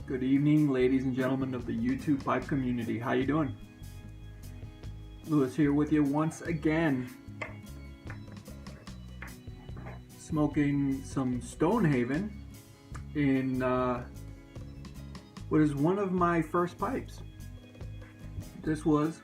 Good evening, ladies and gentlemen of the YouTube pipe community. How you doing? Lewis here with you once again. Smoking some Stonehaven in what is one of my first pipes. This was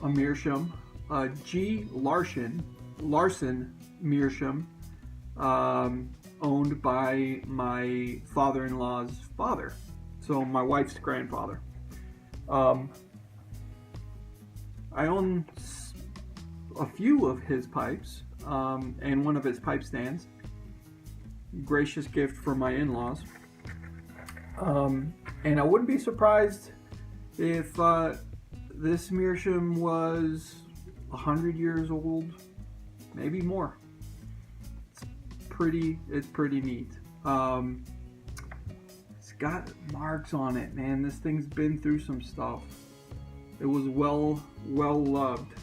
a Meerschaum, a G. Larson Meerschaum, owned by my father-in-law's father, so my wife's grandfather. I own a few of his pipes and one of his pipe stands. Gracious gift from my in-laws. And I wouldn't be surprised if this Meerschaum was 100 years old, maybe more. It's pretty neat. It's got marks on it, man. This thing's been through some stuff. It was well loved.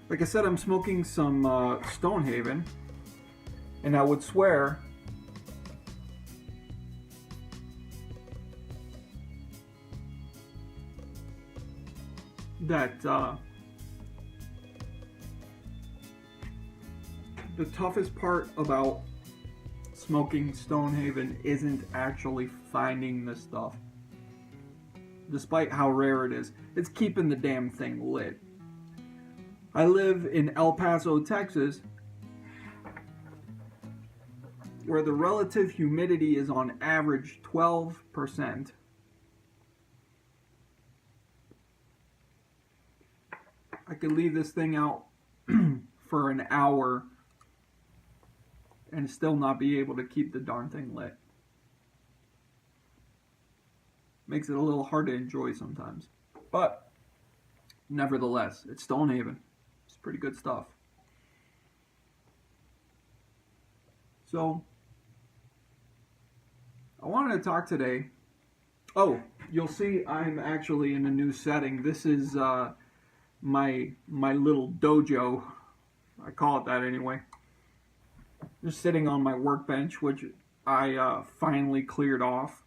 Like I said, I'm smoking some Stonehaven, and I would swear that the toughest part about smoking Stonehaven isn't actually finding the stuff. Despite how rare it is, it's keeping the damn thing lit. I live in El Paso, Texas, where the relative humidity is on average 12%. I could leave this thing out for an hour and still not be able to keep the darn thing lit. Makes it a little hard to enjoy sometimes. But nevertheless, it's Stonehaven. It's pretty good stuff. So I wanted to talk today. Oh, you'll see I'm actually in a new setting. This is my little dojo. I call it that anyway. Just sitting on my workbench, which I finally cleared off.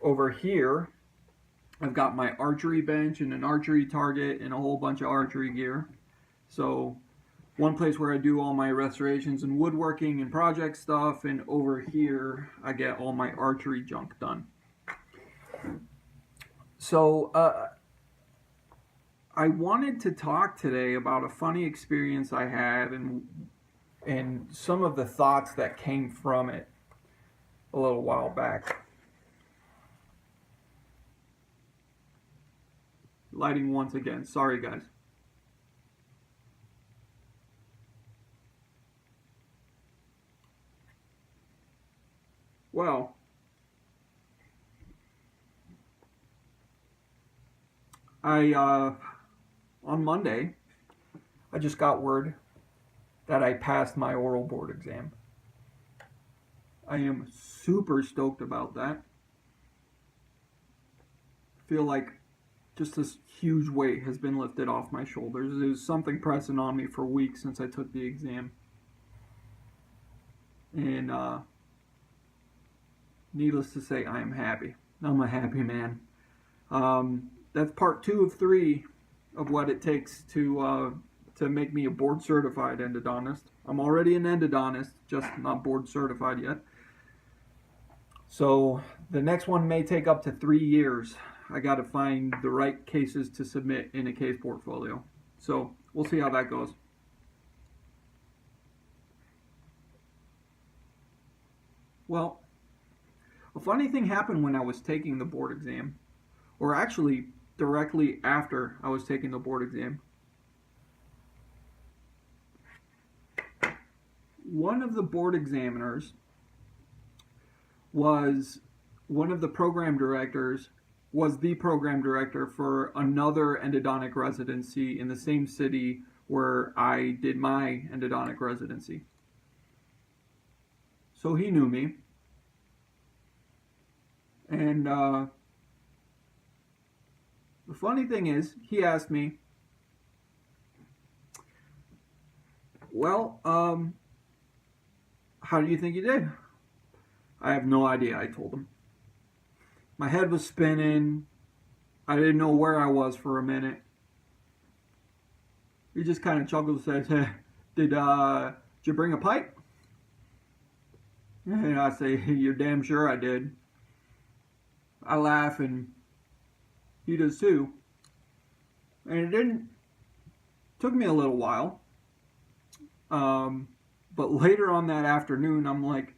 Over here, I've got my archery bench and an archery target and a whole bunch of archery gear. So, one place where I do all my restorations and woodworking and project stuff, and over here, I get all my archery junk done. So, I wanted to talk today about a funny experience I had and some of the thoughts that came from it a little while back. Lighting once again. Sorry, guys. Well, on Monday, I just got word that I passed my oral board exam. I am super stoked about that. I feel like just this huge weight has been lifted off my shoulders. It was something pressing on me for weeks since I took the exam. And needless to say, I am happy. I'm a happy man. That's part 2 of 3 of what it takes to make me a board certified endodontist. I'm already an endodontist, just not board certified yet. So the next one may take up to 3 years. I got to find the right cases to submit in a case portfolio. So we'll see how that goes. Well, a funny thing happened when I was taking the board exam, or actually directly after I was taking the board exam. One of the board examiners was one of the program directors, was the program director for another endodontic residency in the same city where I did my endodontic residency. So he knew me. And the funny thing is, he asked me, well, how do you think you did? I have no idea, I told him. My head was spinning. I didn't know where I was for a minute. He just kind of chuckled and says, hey, did you bring a pipe? And I say, you're damn sure I did. I laugh and he does too. And it took me a little while. But later on that afternoon, I'm like,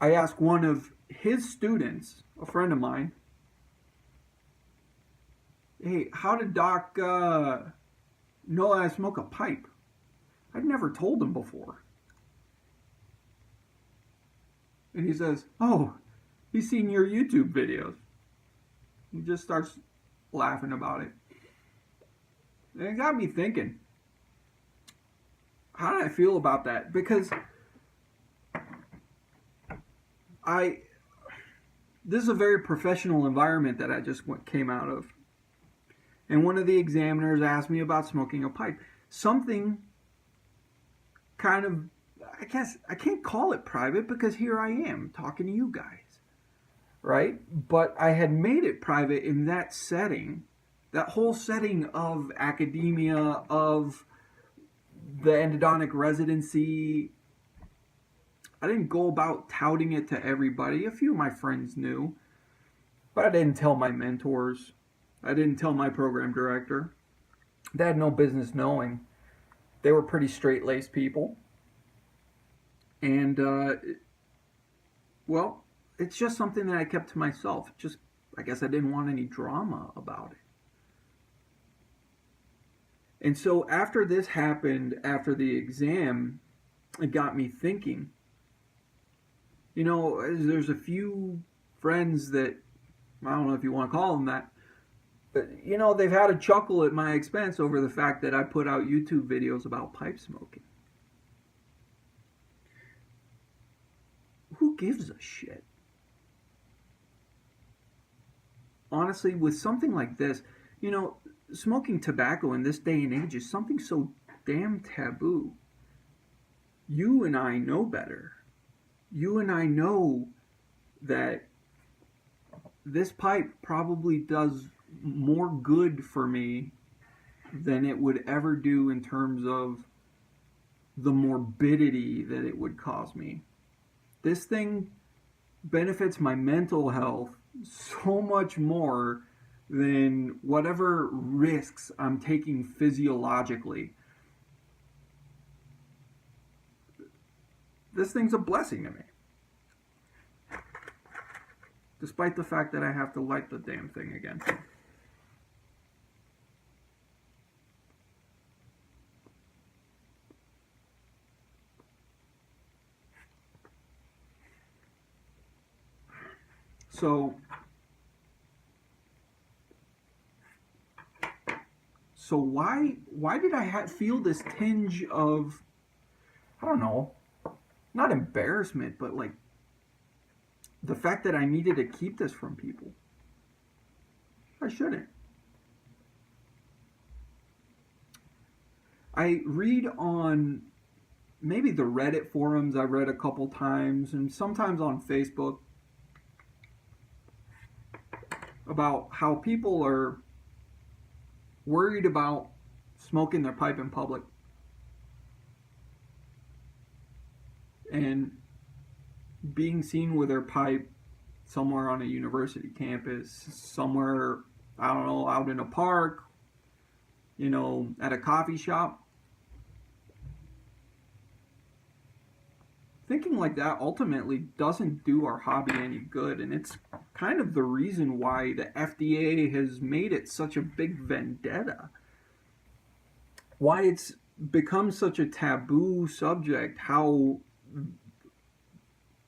I asked one of his students, a friend of mine, hey, how did Doc know I smoke a pipe? I'd never told him before. And he says, oh, he's seen your YouTube videos. He just starts laughing about it. And it got me thinking, how did I feel about that? Because this is a very professional environment that I just came out of. And one of the examiners asked me about smoking a pipe. Something kind of, I guess, I can't call it private because here I am talking to you guys, right? But I had made it private in that setting, that whole setting of academia, of the endodontic residency. I didn't go about touting it to everybody. A few of my friends knew, but I didn't tell my mentors. I didn't tell my program director. They had no business knowing. They were pretty straight-laced people. And, well, it's just something that I kept to myself. Just, I guess I didn't want any drama about it. And so after this happened, after the exam, it got me thinking. You know, there's a few friends that, I don't know if you want to call them that, but, you know, they've had a chuckle at my expense over the fact that I put out YouTube videos about pipe smoking. Who gives a shit? Honestly, with something like this, you know, smoking tobacco in this day and age is something so damn taboo. You and I know better. You and I know that this pipe probably does more good for me than it would ever do in terms of the morbidity that it would cause me. This thing benefits my mental health so much more than whatever risks I'm taking physiologically. This thing's a blessing to me. Despite the fact that I have to light the damn thing again. So why did I feel this tinge of, I don't know, not embarrassment, but like the fact that I needed to keep this from people? I shouldn't. I read on maybe the Reddit forums, I read a couple times, and sometimes on Facebook, about how people are worried about smoking their pipe in public. And being seen with their pipe somewhere on a university campus, somewhere, I don't know, out in a park, you know, at a coffee shop. Thinking like that ultimately doesn't do our hobby any good, and it's kind of the reason why the FDA has made it such a big vendetta. Why it's become such a taboo subject, how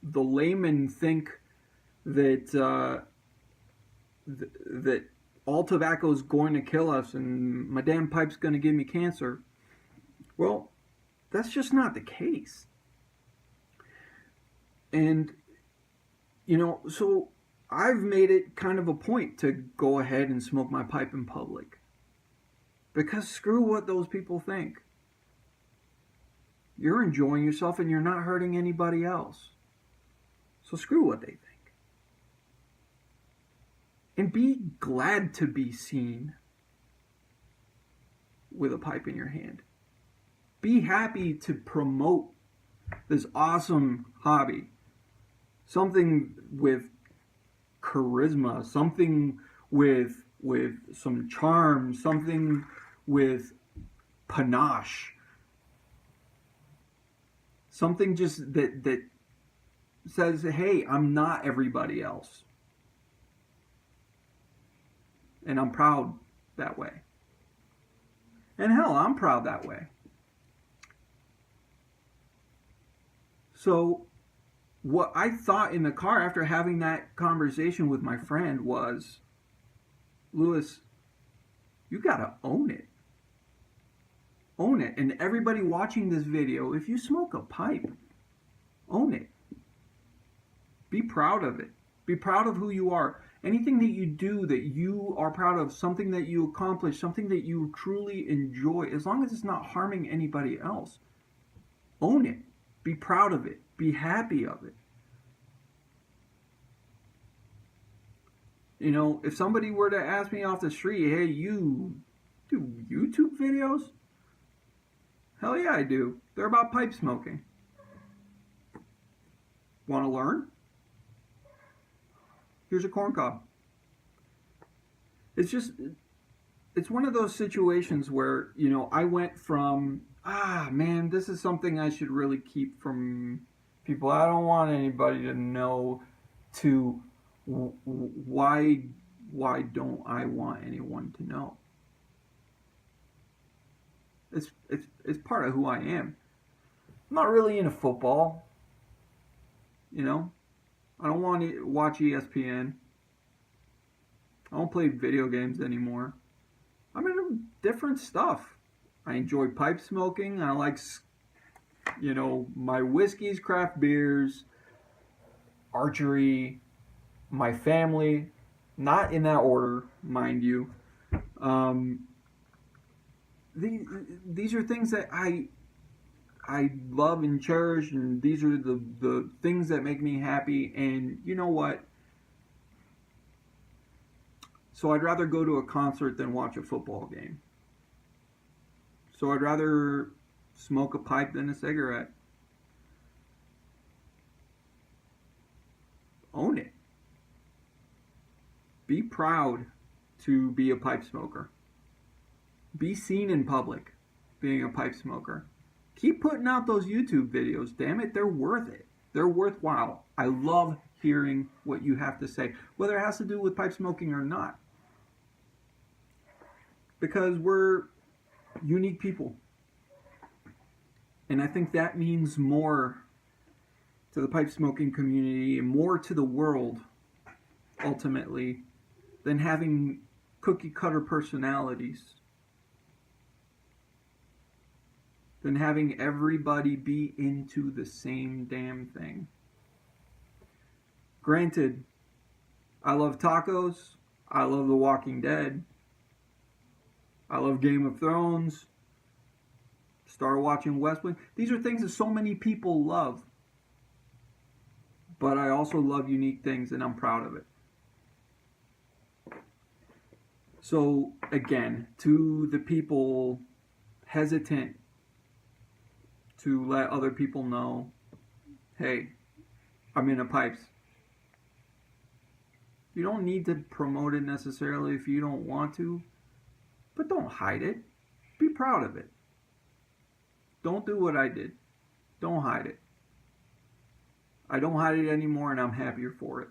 the laymen think that that all tobacco is going to kill us and my damn pipe's going to give me cancer. Well, that's just not the case. And, you know, so I've made it kind of a point to go ahead and smoke my pipe in public. Because screw what those people think. You're enjoying yourself and you're not hurting anybody else. So screw what they think. And be glad to be seen with a pipe in your hand. Be happy to promote this awesome hobby. Something with charisma, something with some charm, something with panache. Something just that says, hey, I'm not everybody else. And I'm proud that way. And hell, I'm proud that way. So what I thought in the car after having that conversation with my friend was, Lewis, you gotta own it. Own it. And everybody watching this video, if you smoke a pipe, own it. Be proud of it. Be proud of who you are. Anything that you do that you are proud of, something that you accomplish, something that you truly enjoy, as long as it's not harming anybody else, own it. Be proud of it. Be happy of it. You know, if somebody were to ask me off the street, hey, you do YouTube videos? Hell yeah, I do. They're about pipe smoking. Want to learn? Here's a corn cob. It's one of those situations where, you know, I went from, man, this is something I should really keep from people. I don't want anybody to know, to why don't I want anyone to know? It's part of who I am. I'm not really into football. You know, I don't want to watch ESPN. I don't play video games anymore. I'm into different stuff. I enjoy pipe smoking. I like, you know, my whiskeys, craft beers, archery, my family. Not in that order, mind you. These are things that I love and cherish, and these are the things that make me happy. And you know what? So I'd rather go to a concert than watch a football game. So I'd rather smoke a pipe than a cigarette. Own it. Be proud to be a pipe smoker. Be seen in public being a pipe smoker. Keep putting out those YouTube videos. Damn it, they're worth it. They're worthwhile. I love hearing what you have to say, whether it has to do with pipe smoking or not. Because we're unique people. And I think that means more to the pipe smoking community and more to the world, ultimately, than having cookie cutter personalities. Than having everybody be into the same damn thing. Granted, I love tacos. I love The Walking Dead. I love Game of Thrones. Start watching West Wing. These are things that so many people love. But I also love unique things, and I'm proud of it. So, again, to the people hesitant to let other people know, hey, I'm into pipes. You don't need to promote it necessarily if you don't want to, but don't hide it. Be proud of it. Don't do what I did. Don't hide it. I don't hide it anymore, and I'm happier for it.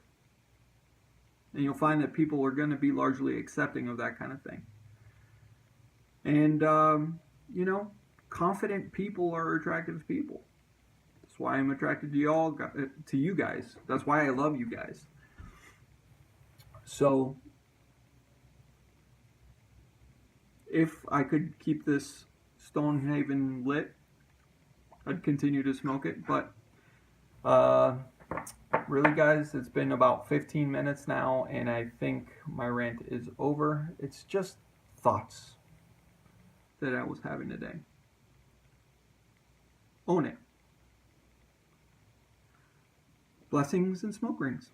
And you'll find that people are going to be largely accepting of that kind of thing. And, you know, confident people are attractive people. That's why I'm attracted to you guys. That's why I love you guys. So, if I could keep this Stonehaven lit, I'd continue to smoke it. But really, guys, it's been about 15 minutes now, and I think my rant is over. It's just thoughts that I was having today. Own it. Blessings and smoke rings.